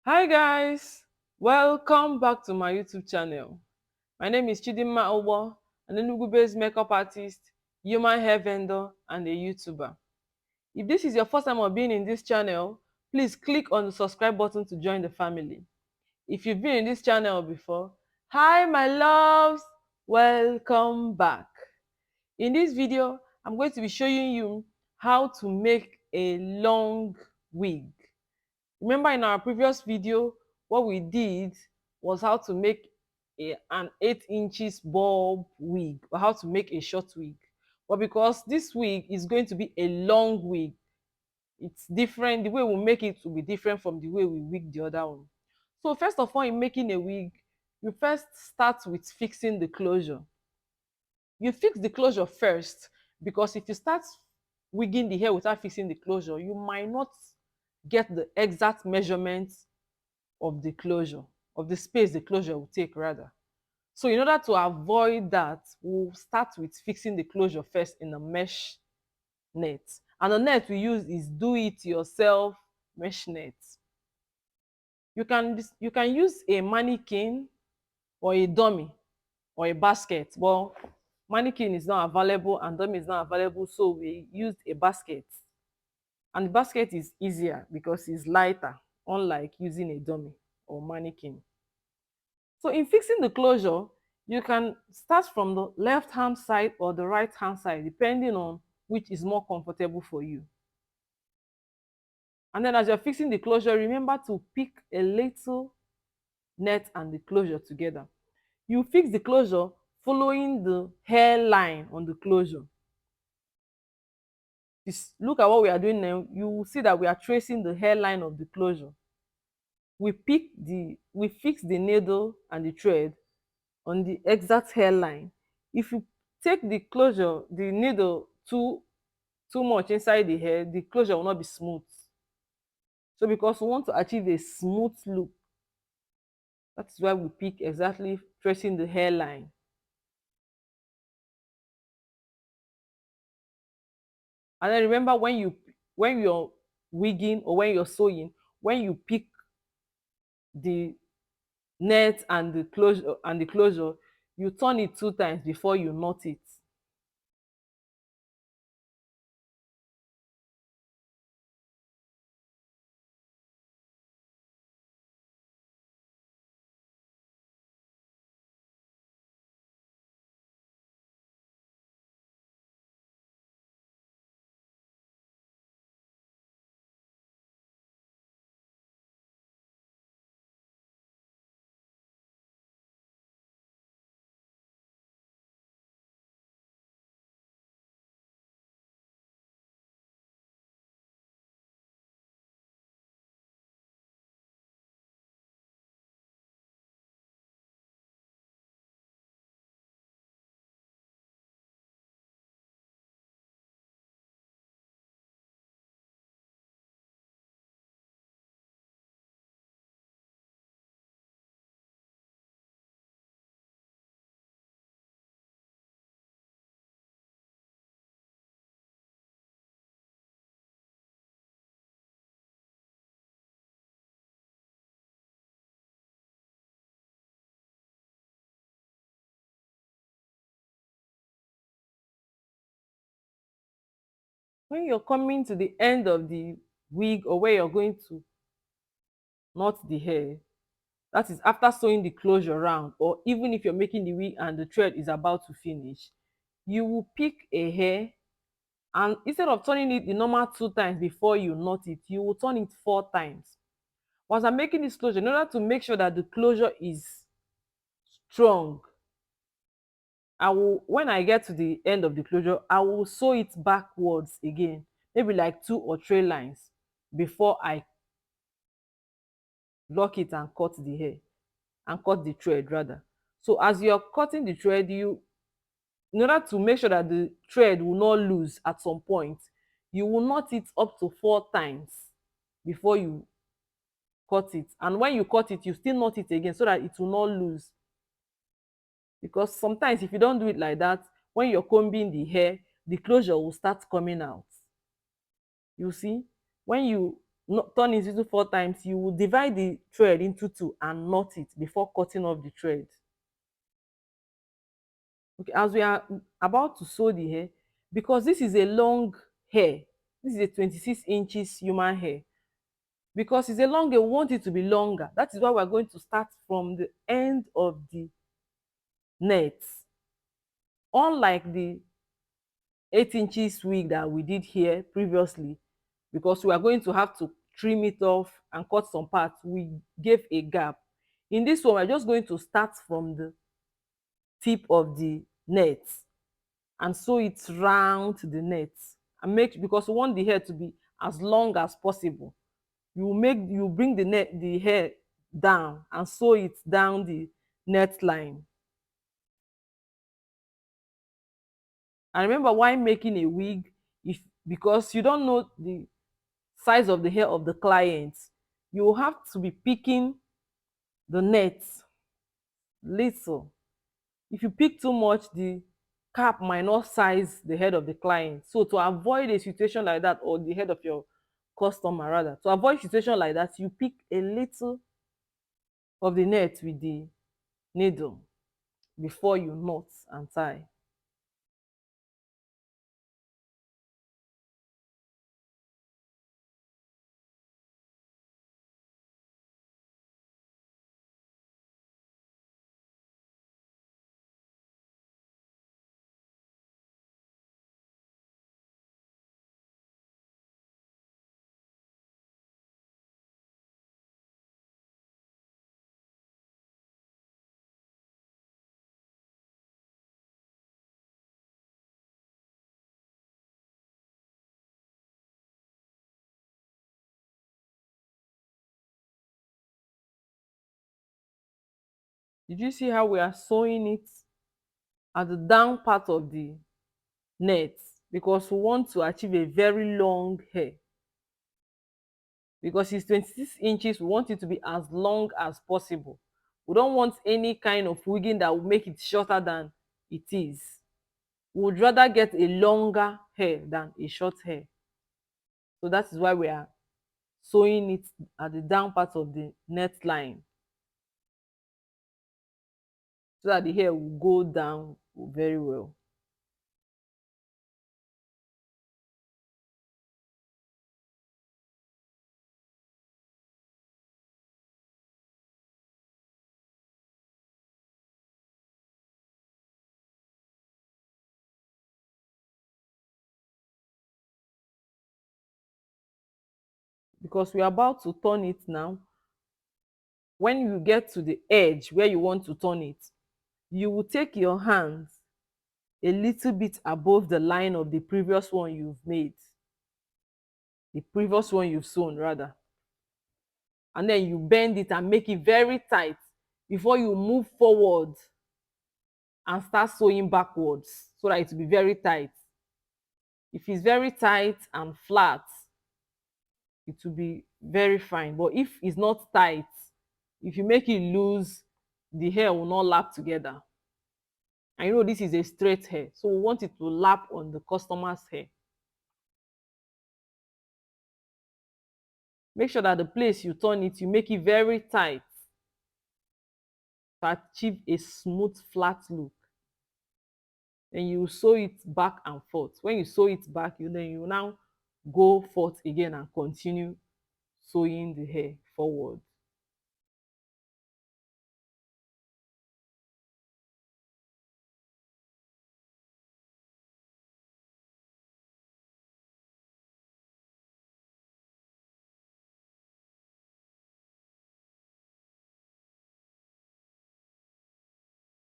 Hi guys, welcome back to my YouTube channel. My name is Dimmaugbor, an Enugu-based makeup artist, human hair vendor, and a YouTuber. If this is your first time of being in this channel, please click on the subscribe button to join the family. If you've been in this channel before, hi my loves, welcome back. In this video, I'm going to be showing you how to make a long wig. Remember in our previous video, what we did was how to make an 8 inches bulb wig, or how to make a short wig. But because this wig is going to be a long wig, it's different. The way we make it will be different from the way we wig the other one. So first of all, in making a wig, you first start with fixing the closure. You fix the closure first, because if you start wigging the hair without fixing the closure, you might not get the exact measurements of the closure, of the space the closure will take rather. So in order to avoid that, we'll start with fixing the closure first in a mesh net. And the net we use is do it yourself mesh net. You can use a mannequin or a dummy or a basket. Well, mannequin is not available and dummy is not available, so we used a basket. And the basket is easier because it's lighter, unlike using a dummy or mannequin. So in fixing the closure, you can start from the left hand side or the right hand side, depending on which is more comfortable for you. And then as you're fixing the closure, remember to pick a little net and the closure together. You fix the closure following the hairline on the closure. Just look at what we are doing now. You will see that we are tracing the hairline of the closure. We fix the needle and the thread on the exact hairline. If you take the closure, the needle too much inside the hair, the closure will not be smooth. So because we want to achieve a smooth look, that's why we pick exactly tracing the hairline. And then remember, when you're wigging or when you're sewing, when you pick the net and the closure, you turn it 2 times before you knot it. When you're coming to the end of the wig, or where you're going to knot the hair, that is after sewing the closure round, or even if you're making the wig and the thread is about to finish, you will pick a hair, and instead of turning it the normal 2 times before you knot it, you will turn it 4 times. Once I'm making this closure, in order to make sure that the closure is strong, when I get to the end of the closure, I will sew it backwards again, maybe like 2 or 3 lines before I lock it and cut the hair, and cut the thread rather. So as you're cutting the thread, in order to make sure that the thread will not loose at some point, you will knot it up to 4 times before you cut it. And when you cut it, you still knot it again so that it will not loose. Because sometimes if you don't do it like that, when you're combing the hair, the closure will start coming out. You see, when you turn it into 4 times, you will divide the thread into two and knot it before cutting off the thread. Okay, as we are about to sew the hair, because this is a long hair, this is a 26 inches human hair. Because it's a long hair, we want it to be longer. That is why we're going to start from the end of the net. Unlike the 8 inches wig that we did here previously, because we are going to have to trim it off and cut some parts, we gave a gap. In this one, we're just going to start from the tip of the net and sew it round the net, and make, because we want the hair to be as long as possible. You bring the hair down and sew it down the net line. And remember, while making a wig, if because you don't know the size of the hair of the client, you will have to be picking the net little. If you pick too much, the cap might not size the head of the client. So to avoid a situation like that, or the head of your customer rather, to avoid situation like that, you pick a little of the net with the needle before you knot and tie. Did you see how we are sewing it at the down part of the net? Because we want to achieve a very long hair. Because it's 26 inches, we want it to be as long as possible. We don't want any kind of wigging that will make it shorter than it is. We would rather get a longer hair than a short hair. So that is why we are sewing it at the down part of the net line, so that the hair will go down very well. Because we are about to turn it now, when you get to the edge where you want to turn it, you will take your hands a little bit above the line of the previous one you've made, the previous one you've sewn rather, and then you bend it and make it very tight before you move forward and start sewing backwards, so that it will be very tight. If it's very tight and flat, it will be very fine. But if it's not tight, if you make it loose, the hair will not lap together. And you know this is a straight hair, so we want it to lap on the customer's hair. Make sure that the place you turn it, you make it very tight to achieve a smooth flat look. Then you sew it back and forth. When you sew it back, you now go forth again and continue sewing the hair forward.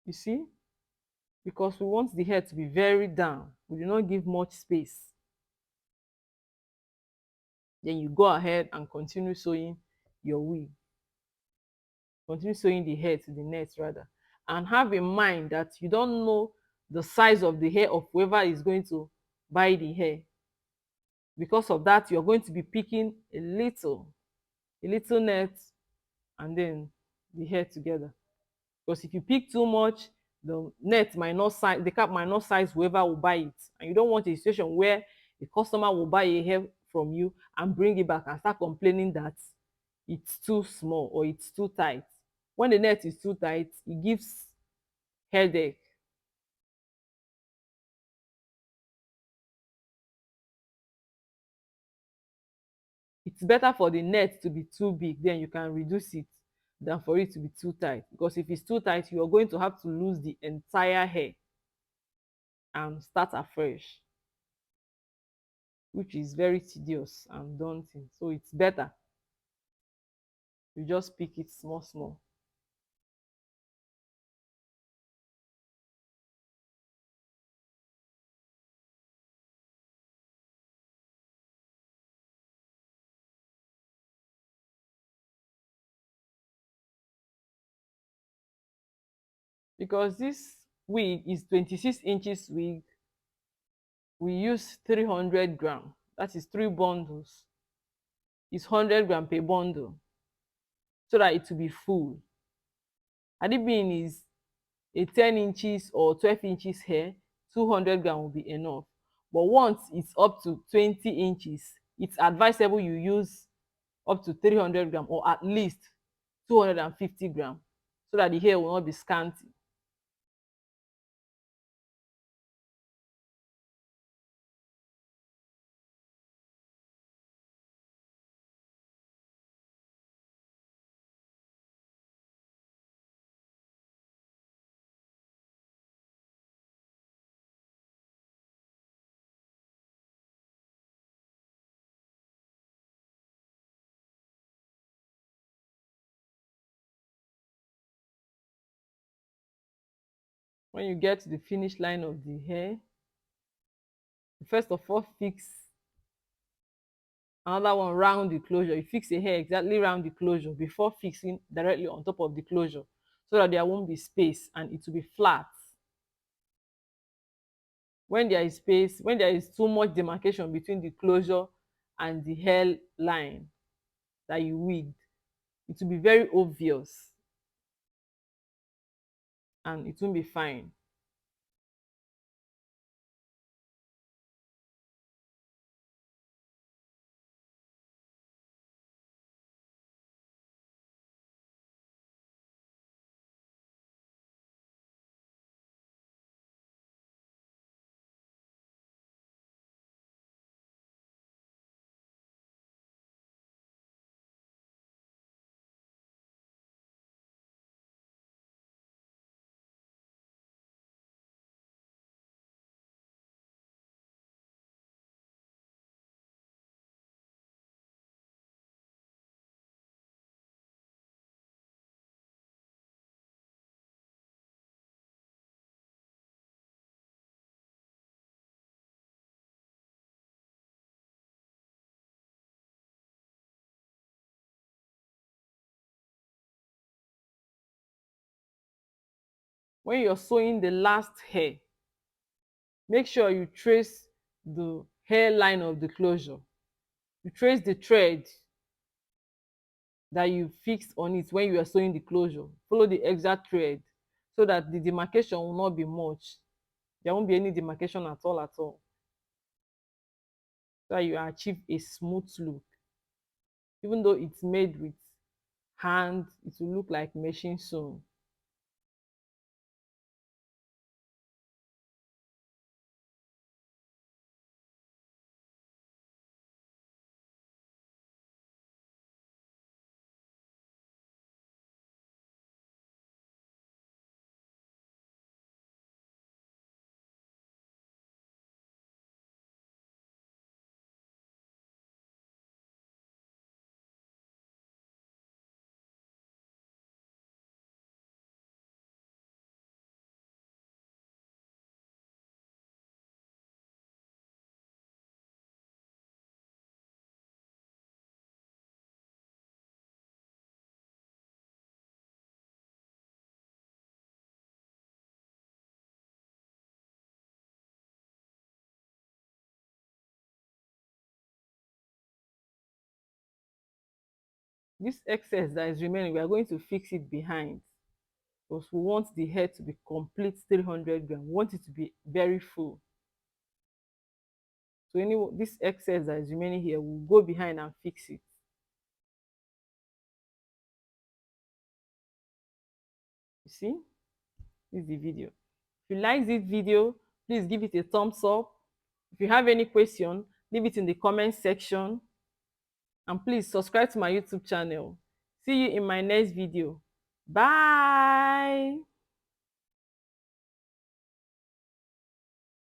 You see, because we want the hair to be very down, we do not give much space. Then you go ahead and continue sewing your wig, continue sewing the hair to the net rather, and have in mind that you don't know the size of the hair of whoever is going to buy the hair. Because of that, you're going to be picking a little net, and then the hair together. Because if you pick too much, the net might not size, the cap might not size whoever will buy it, and you don't want a situation where the customer will buy a hair from you and bring it back and start complaining that it's too small or it's too tight. When the net is too tight, it gives headache. It's better for the net to be too big, then you can reduce it, than for it to be too tight, because if it's too tight you are going to have to lose the entire hair and start afresh, which is very tedious and daunting. So it's better you just pick it small small. Because this wig is 26 inches wig, we use 300 gram, that is 3 bundles. It's 100 gram per bundle, so that it will be full. Had it been is a 10 inches or 12 inches hair, 200 gram will be enough. But once it's up to 20 inches, it's advisable you use up to 300 gram, or at least 250 gram, so that the hair will not be scanty. When you get to the finish line of the hair, you first of all fix another one round the closure. You fix a hair exactly round the closure before fixing directly on top of the closure, so that there won't be space and it will be flat. When there is space, when there is too much demarcation between the closure and the hair line that you wigged, it will be very obvious and it won't be fine. When you're sewing the last hair, make sure you trace the hairline of the closure. You trace the thread that you fixed on it when you are sewing the closure. Follow the exact thread, so that the demarcation will not be much. There won't be any demarcation at all at all. So that you achieve a smooth look. Even though it's made with hand, it will look like machine sewn. This excess that is remaining, we are going to fix it behind, because we want the hair to be complete 300 gram. We want it to be very full. So any this excess that is remaining here, we'll go behind and fix it. You see, this is the video. If you like this video, please give it a thumbs up. If you have any question, leave it in the comment section. And please subscribe to my YouTube channel. See you in my next video. Bye.